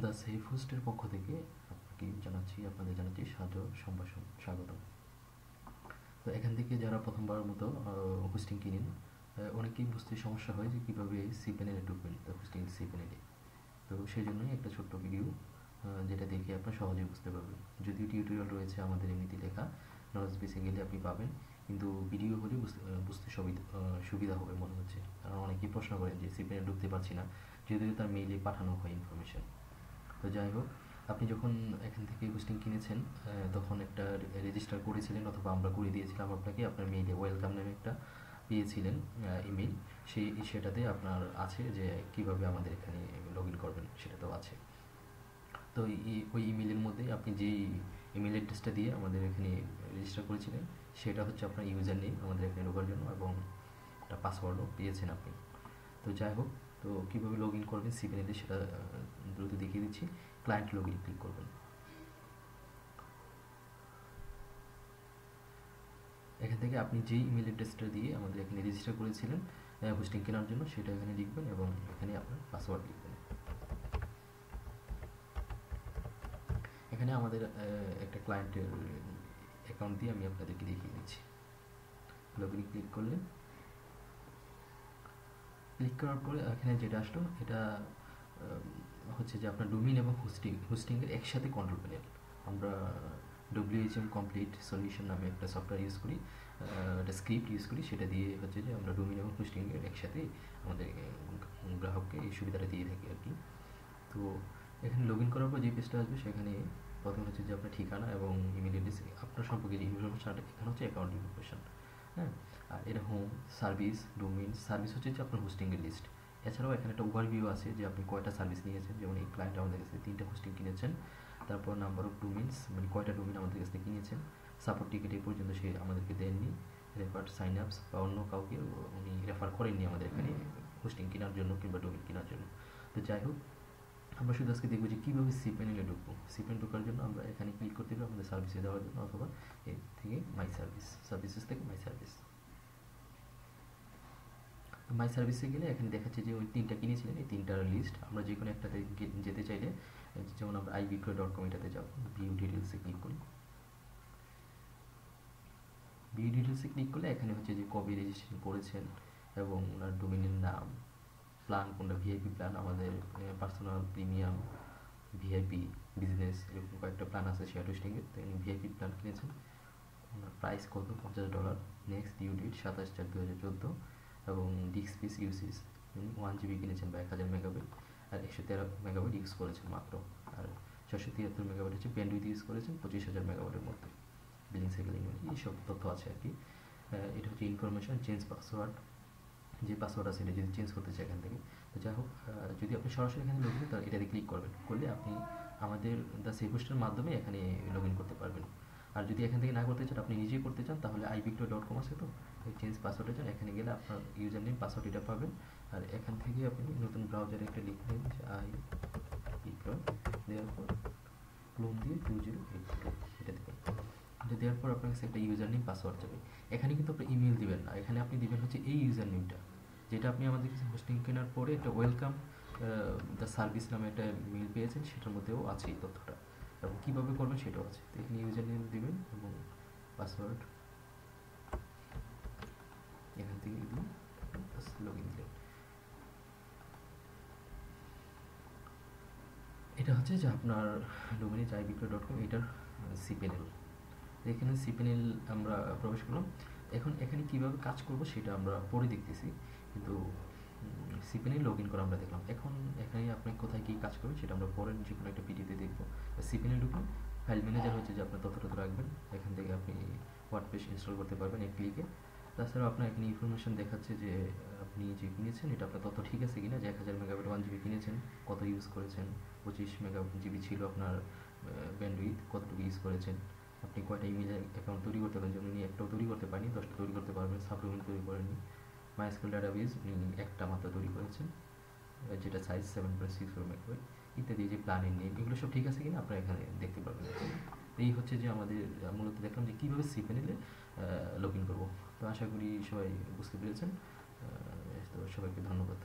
The safe হোস্টের পক্ষ থেকে আপনাদের জানাচ্ছি সম্ভাষণ স্বাগতম। তো এখান থেকে যারা প্রথমবারের মতো হোস্টিং কিনেন, অনেকেই বুঝতে সমস্যা হয় যে কীভাবে সি প্যানেলে ঢুকবেন, তো হোস্টিং সি প্যানেলে। তো সেই জন্যই একটা ছোট্ট ভিডিও, যেটা দেখে আপনার সহজেই বুঝতে পারবেন। যদিও টিউটোরিয়াল রয়েছে আমাদের এমনিতে লেখা, নলেজ বেসে গেলে আপনি পাবেন, কিন্তু ভিডিও হলে বুঝতে সুবিধা হবে মনে হচ্ছে। কারণ অনেকেই প্রশ্ন করেন যে সি প্যানেলে ঢুকতে পারছি না, যদিও তার মেইলে পাঠানো হয় ইনফরমেশন। তো যাই হোক, আপনি যখন এখান থেকে হোস্টিং কিনেছেন, তখন একটা রেজিস্টার করেছিলেন, অথবা আমরা করে দিয়েছিলাম আপনাকে। আপনার মেইলে ওয়েলকাম নামে একটা পেয়েছিলেন ইমেল, সেটাতে আপনার আছে যে কিভাবে আমাদের এখানে লগ ইন করবেন, সেটাতেও আছে। তো ওই ইমেলের মধ্যে আপনি যেই ইমেল অ্যাড্রেসটা দিয়ে আমাদের এখানে রেজিস্টার করেছিলেন, সেটা হচ্ছে আপনার ইউজার নেম আমাদের এখানে ঢোকার জন্য, এবং একটা পাসওয়ার্ডও পেয়েছেন আপনি। তো যাই হোক, তো কীভাবে লগ ইন করবেন সি প্যানেলে সেটা দ্রুত দেখিয়ে দিচ্ছি। ক্লায়েন্ট লগ ইন ক্লিক করবেন। এখান থেকে আপনি যেই ইমেল অ্যাড্রেসটা দিয়ে আমাদের এখানে রেজিস্টার করেছিলেন হোস্টিং কেনার জন্য, সেটা এখানে লিখবেন এবং এখানে আপনার পাসওয়ার্ড লিখবেন। এখানে আমাদের একটা ক্লায়েন্টের অ্যাকাউন্ট দিয়ে আমি আপনাদেরকে দেখিয়ে দিচ্ছি। লগ ইন ক্লিক করলে, ক্লিক করার পরে এখানে যেটা আসলো, এটা হচ্ছে যে আপনার ডোমেইন এবং হোস্টিংয়ের একসাথে কন্ট্রোল প্যানেল। আমরা WHM কমপ্লিট সলিউশন নামে একটা সফটওয়্যার ইউজ করি, একটা স্ক্রিপ্ট ইউজ করি, সেটা দিয়ে হচ্ছে যে আমরা ডোমেইন এবং হোস্টিংয়ের একসাথে আমাদের গ্রাহককে এই সুবিধাটা দিয়ে থাকি আর কি। তো এখানে লগ ইন করার পর যে পেজটা আসবে, সেখানে প্রথমে হচ্ছে যে আপনার ঠিকানা এবং ইমেল অ্যাড্রেস, আপনার সম্পর্কে যে ইনফরমেশন, এখানে হচ্ছে অ্যাকাউন্ট ইনফরমেশন। হ্যাঁ, আর এটা হোম, সার্ভিস, ডোমেইন। সার্ভিস হচ্ছে যে আপনার হোস্টিংয়ের লিস্ট। এছাড়াও এখানে একটা ওভারভিউ আছে যে আপনি কয়টা সার্ভিস নিয়েছেন। যেমন এই ক্লায়েন্ট আমাদের কাছে 3টা হোস্টিং কিনেছেন। তারপর নাম্বার অফ ডোমেইনস, মানে কয়টা ডোমেইন আমাদের কাছ থেকে কিনেছেন। সাপোর্ট টিকিট এই পর্যন্ত সে আমাদেরকে দেননি। রেফার্ড সাইন আপস বা অন্য কাউকে উনি রেফার করেননি আমাদের এখানে হোস্টিং কেনার জন্য কিংবা ডোমেইন কেনার জন্য। তো যাই হোক, আমরা শুধু আজকে দেখবো যে কীভাবে সি প্যানেলে ঢুকবো। সি প্যানেল ঢোকার জন্য আমরা এখানে ক্লিক করতে হবে আমাদের সার্ভিসে যাওয়ার জন্য, অথবা এর থেকে মাই সার্ভিস, সার্ভিসেস থেকে মাই সার্ভিস। মাই সার্ভিসে গেলে এখানে দেখাচ্ছে যে ওই 3টা কিনেছিলেন, এই 3টার লিস্ট। আমরা যে কোনো একটাতে যেতে চাইলে, যেমন আমরা iBikrya.com এটাতে যাবো, ভিউ ডিটেলসে ক্লিক করি। ভিউ ডিটেলসে ক্লিক করলে এখানে হচ্ছে যে কবে রেজিস্ট্রেশন করেছেন এবং ওনার ডোমেইনের নাম, প্ল্যান কোনটা, ভিআইপি প্ল্যান, আমাদের পার্সোনাল, প্রিমিয়াম, ভিআইপি, বিজনেস, এরকম কয়েকটা প্ল্যান আছে শেয়ার হোস্টিংয়ের। তো উনি ভিআইপি প্ল্যান কিনেছেন, ওনার প্রাইস কত, $50। নেক্সট ডিউ ডেট 27/4/2014, এবং ডিস্ক স্পেস ইউসেজ 1 GB কিনেছেন বা 1000 মেগাবাইট, আর 113 মেগাবাইট ইউজ করেছেন মাত্র। আর 473 মেগাবাইট হচ্ছে ব্যান্ডউইথ ইউজ করেছেন 25,000 মেগাবাইটের মধ্যে। বিলিং সাইকেল এইসব তথ্য আছে আর কি। এটা হচ্ছে ইনফরমেশন। চেঞ্জ পাসওয়ার্ড, যে পাসওয়ার্ড আছে এটা যদি চেঞ্জ করতে চাই এখান থেকে। তো যাই হোক, যদি আপনি সরাসরি এখানে লগ ইন, তাহলে এটাতে ক্লিক করবেন, করলে আপনি আমাদের দ্য সেফ হোস্টের মাধ্যমে এখানে লগ ইন করতে পারবেন। আর যদি এখান থেকে না করতে চান, আপনি নিজেই করতে চান, তাহলে iBikrya.com আছে, তো এই চেঞ্জ পাসওয়ার্ডে যান, এখানে গেলে আপনার ইউজার নেম, পাসওয়ার্ড এটা পাবেন। আর এখান থেকে আপনি নতুন ব্রাউজারে একটা লিখবেন যে iBikrya, দেওয়ার পর ক্লোন দিয়ে 2082 এটা দেবেন। এটা দেওয়ার পর আপনার কাছে একটা ইউজার নেম, পাসওয়ার্ড যাবে। এখানে কিন্তু আপনি ইমেল দিবেন না, এখানে আপনি দিবেন হচ্ছে এই ইউজার নেমটা, যেটা আপনি আমাদের কাছে হোস্টিং কেনার পরে একটা ওয়েলকাম দ্য সার্ভিস নামে একটা মেল পেয়েছেন, সেটার মধ্যেও আছে এই তথ্যটা, এবং কীভাবে করবেন সেটাও আছে। তো এখানে ইউজার নেম দেবেন এবং পাসওয়ার্ড এখান থেকে দিয়ে লগ ইন দিলেন। এটা হচ্ছে যে আপনার ডোমেইনে iBikrya.com, এটার সি প্যানেল। এখানে সি প্যানেল আমরা প্রবেশ করলাম। এখন এখানে কীভাবে কাজ করব সেটা আমরা পরে দেখতেছি, কিন্তু সি প্যানেল লগ ইন করা আমরা দেখলাম। এখন এখানে আপনি কোথায় কী কাজ করবেন সেটা আমরা পরে যে কোনো একটা ভিডিওতে দেখবো। সি প্যানেল ঢুকলে ফাইল ম্যানেজার হচ্ছে যে আপনার তথ্য রাখবেন, এখান থেকে আপনি ওয়ার্ডপ্রেস ইনস্টল করতে পারবেন এক ক্লিকে। তাছাড়াও আপনার এখানে ইনফরমেশন দেখাচ্ছে যে আপনি যে কিনেছেন এটা আপনার তথ্য ঠিক আছে কিনা, যে 1000 মেগাবাইট 1 GB কিনেছেন, কত ইউজ করেছেন, 25 মেগাজিবি ছিল আপনার ব্যান্ডউইথ, কতটুকু ইউজ করেছেন, আপনি কয়টা ইমেল অ্যাকাউন্ট তৈরি করতে পারেন, যেমন উনি একটাও তৈরি করতে পারেনি, 10টা তৈরি করতে পারবেন। সাবডোমেইন তৈরি করেননি। মাইস্কুল ডাটাবেস উনি একটা মাত্র তৈরি করেছেন, যেটা সাইজ 7.64 মেগাবাইট, ইত্যাদি। যে প্ল্যানের নেম, এগুলো সব ঠিক আছে কিনা আপনারা এখানে দেখতে পারবেন। এই হচ্ছে যে আমাদের মূলত দেখলাম যে কীভাবে সি প্যানেলে লগ ইন করবো। তো আশা করি সবাই বুঝতে পেরেছেন। তো সবাইকে ধন্যবাদ।